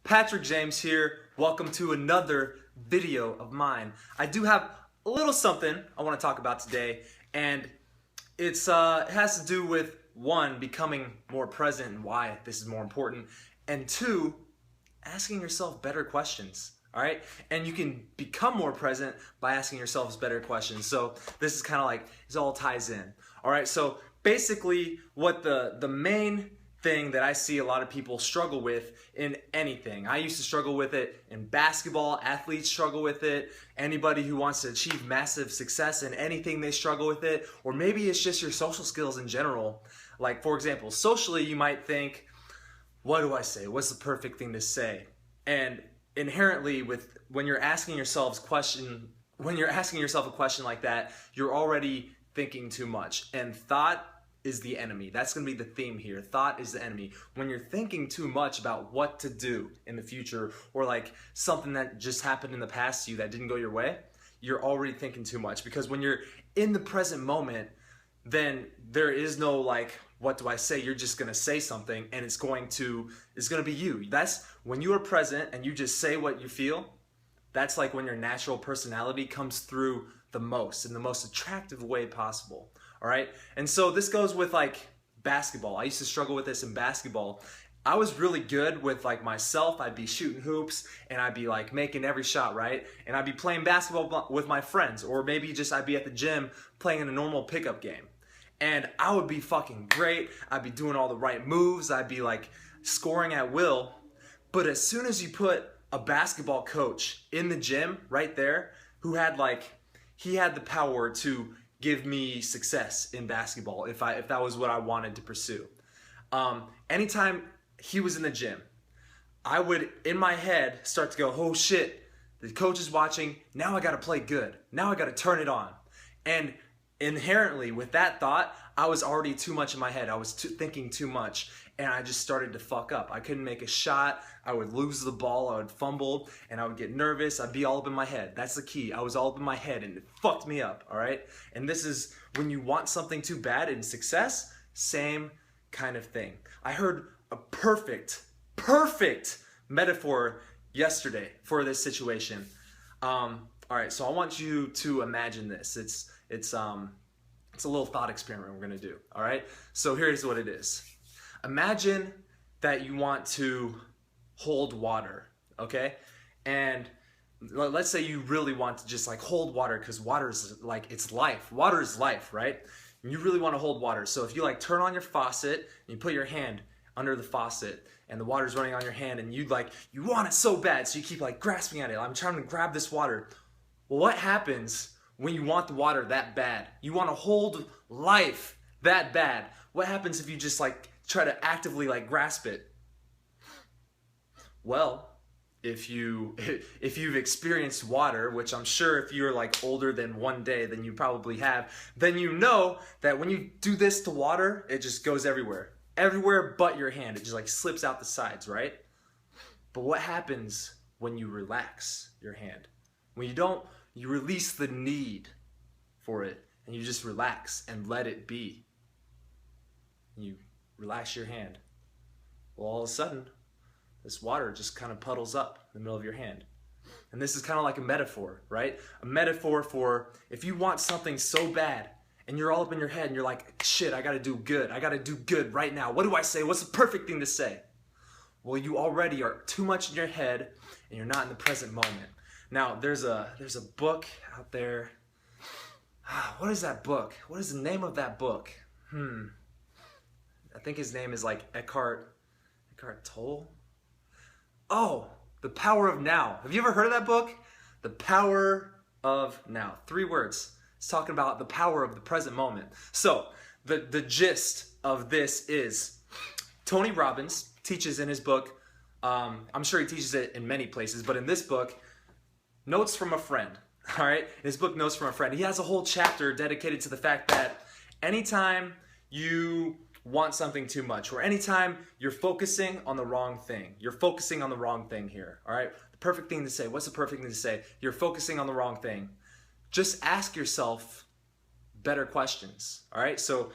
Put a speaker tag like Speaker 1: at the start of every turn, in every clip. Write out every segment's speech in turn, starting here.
Speaker 1: Patrick James here. Welcome to another video of mine. I do have a little something I want to talk about today, and it has to do with, one, becoming more present and why this is more important, and two, asking yourself better questions. All right, and you can become more present by asking yourselves better questions. So this is kind of like, it all ties in. All right, so basically what the main thing that I see a lot of people struggle with in anything. I used to struggle with it in basketball. Athletes struggle with it. Anybody who wants to achieve massive success in anything, they struggle with it. Or maybe it's just your social skills in general. Like, for example, socially, you might think, what do I say? What's the perfect thing to say? And inherently, when you're asking yourself a question like that, you're already thinking too much. And thought is the enemy. That's going to be the theme here. Thought is the enemy. When you're thinking too much about what to do in the future, or like something that just happened in the past to you that didn't go your way, you're already thinking too much. Because when you're in the present moment, then there is no like, what do I say? You're just going to say something and it's going to be you. That's when you are present and you just say what you feel. That's like when your natural personality comes through the most, in the most attractive way possible. All right. And so this goes with like basketball. I used to struggle with this in basketball. I was really good with like myself. I'd be shooting hoops and I'd be like making every shot, right? And I'd be playing basketball with my friends, or maybe just I'd be at the gym playing in a normal pickup game. And I would be fucking great. I'd be doing all the right moves. I'd be like scoring at will. But as soon as you put a basketball coach in the gym right there, who had he had the power to give me success in basketball if that was what I wanted to pursue. Anytime he was in the gym, I would, in my head, start to go, oh shit, the coach is watching, now I gotta play good. Now I gotta turn it on. And inherently, with that thought, I was already too much in my head. I was thinking too much, and I just started to fuck up. I couldn't make a shot. I would lose the ball. I would fumble, and I would get nervous. I'd be all up in my head. That's the key. I was all up in my head, and it fucked me up, all right? And this is when you want something too bad in success, same kind of thing. I heard a perfect metaphor yesterday for this situation. All right, so I want you to imagine this. It's a little thought experiment we're gonna do, all right? So here's what it is. Imagine that you want to hold water, okay? And let's say you really want to just like hold water, because water is like, it's life. Water is life, right? And you really want to hold water. So if you like turn on your faucet and you put your hand under the faucet and the water's running on your hand, and you want it so bad, so you keep like grasping at it. I'm trying to grab this water. Well, what happens when you want the water that bad? You want to hold life that bad. What happens if you just like try to actively like grasp it? Well, if you've experienced water, which I'm sure if you're like older than one day, then you probably have, then you know that when you do this to water, it just goes everywhere. Everywhere but your hand. It just like slips out the sides, right? But what happens when you relax your hand? When you release the need for it, and you just relax and let it be. You relax your hand. Well, all of a sudden, this water just kind of puddles up in the middle of your hand. And this is kind of like a metaphor, right? A metaphor for if you want something so bad and you're all up in your head and you're like, shit, I gotta do good. I gotta do good right now. What do I say? What's the perfect thing to say? Well, you already are too much in your head and you're not in the present moment. Now, there's a book out there. What is that book? What is the name of that book? I think his name is like Eckhart Tolle. Oh, The Power of Now. Have you ever heard of that book? The Power of Now. 3 words. It's talking about the power of the present moment. So, the gist of this is Tony Robbins teaches in his book, I'm sure he teaches it in many places, but in this book, Notes from a Friend. All right? In his book, Notes from a Friend, he has a whole chapter dedicated to the fact that anytime you want something too much, or anytime you're focusing on the wrong thing. You're focusing on the wrong thing here, all right? The perfect thing to say. What's the perfect thing to say? You're focusing on the wrong thing. Just ask yourself better questions, all right? So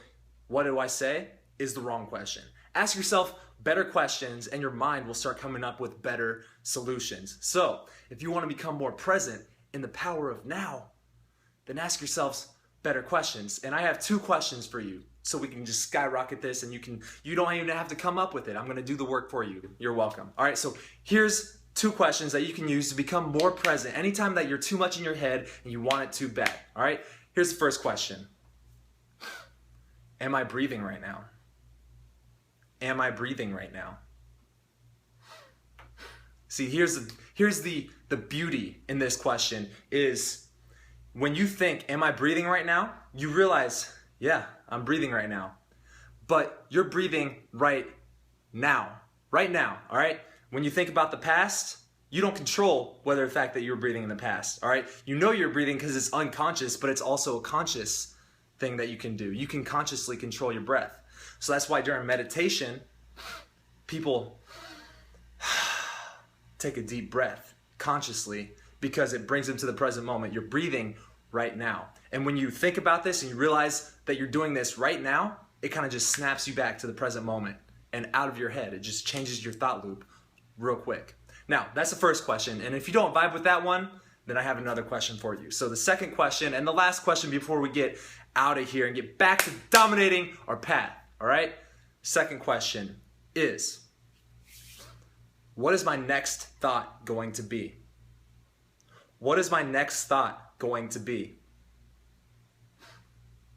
Speaker 1: what do I say is the wrong question. Ask yourself better questions, and your mind will start coming up with better solutions. So if you want to become more present in the power of now, then ask yourselves better questions. And I have 2 questions for you so we can just skyrocket this, and you don't even have to come up with it. I'm going to do the work for you. You're welcome. All right, so here's 2 questions that you can use to become more present anytime that you're too much in your head and you want it too bad. All right, here's the first question. Am I breathing right now? Am I breathing right now? See, here's the beauty in this question is when you think, am I breathing right now? You realize, yeah, I'm breathing right now. But you're breathing right now, all right? When you think about the past, you don't control whether the fact that you were breathing in the past, all right? You know you're breathing because it's unconscious, but it's also a conscious thing that you can do. You can consciously control your breath. So that's why during meditation, people take a deep breath consciously because it brings them to the present moment. You're breathing right now. And when you think about this and you realize that you're doing this right now, it kind of just snaps you back to the present moment and out of your head. It just changes your thought loop real quick. Now, that's the first question. And if you don't vibe with that one, then I have another question for you. So the second question and the last question before we get out of here and get back to dominating our path, all right? Second question is, what is my next thought going to be? What is my next thought going to be?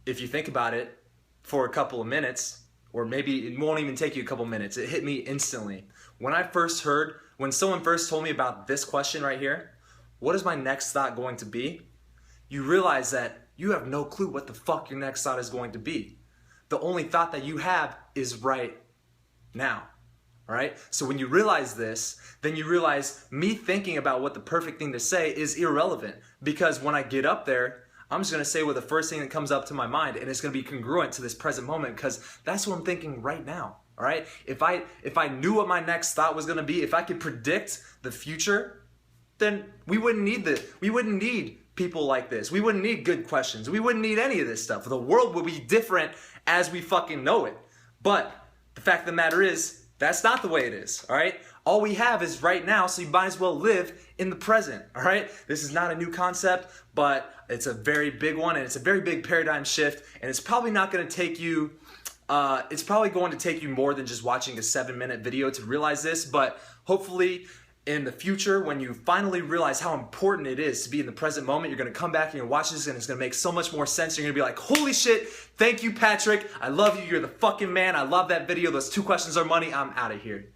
Speaker 1: If you think about it for a couple of minutes, or maybe it won't even take you a couple minutes, it hit me instantly. When someone first told me about this question right here, what is my next thought going to be? You realize that you have no clue what the fuck your next thought is going to be. The only thought that you have is right now. All right? So when you realize this, then you realize me thinking about what the perfect thing to say is irrelevant, because when I get up there, I'm just going to say what the first thing that comes up to my mind, and it's going to be congruent to this present moment because that's what I'm thinking right now. All right? If I knew what my next thought was going to be, if I could predict the future, then we wouldn't need people like this. We wouldn't need good questions. We wouldn't need any of this stuff. The world would be different as we fucking know it. But the fact of the matter is, that's not the way it is, all right? All we have is right now, so you might as well live in the present, all right? This is not a new concept, but it's a very big one, and it's a very big paradigm shift, and it's probably not going to take you, it's probably going to take you more than just watching a 7-minute video to realize this, but hopefully in the future, when you finally realize how important it is to be in the present moment, you're going to come back and you're going to watch this and it's going to make so much more sense. You're going to be like, holy shit, thank you, Patrick. I love you. You're the fucking man. I love that video. Those 2 questions are money. I'm out of here.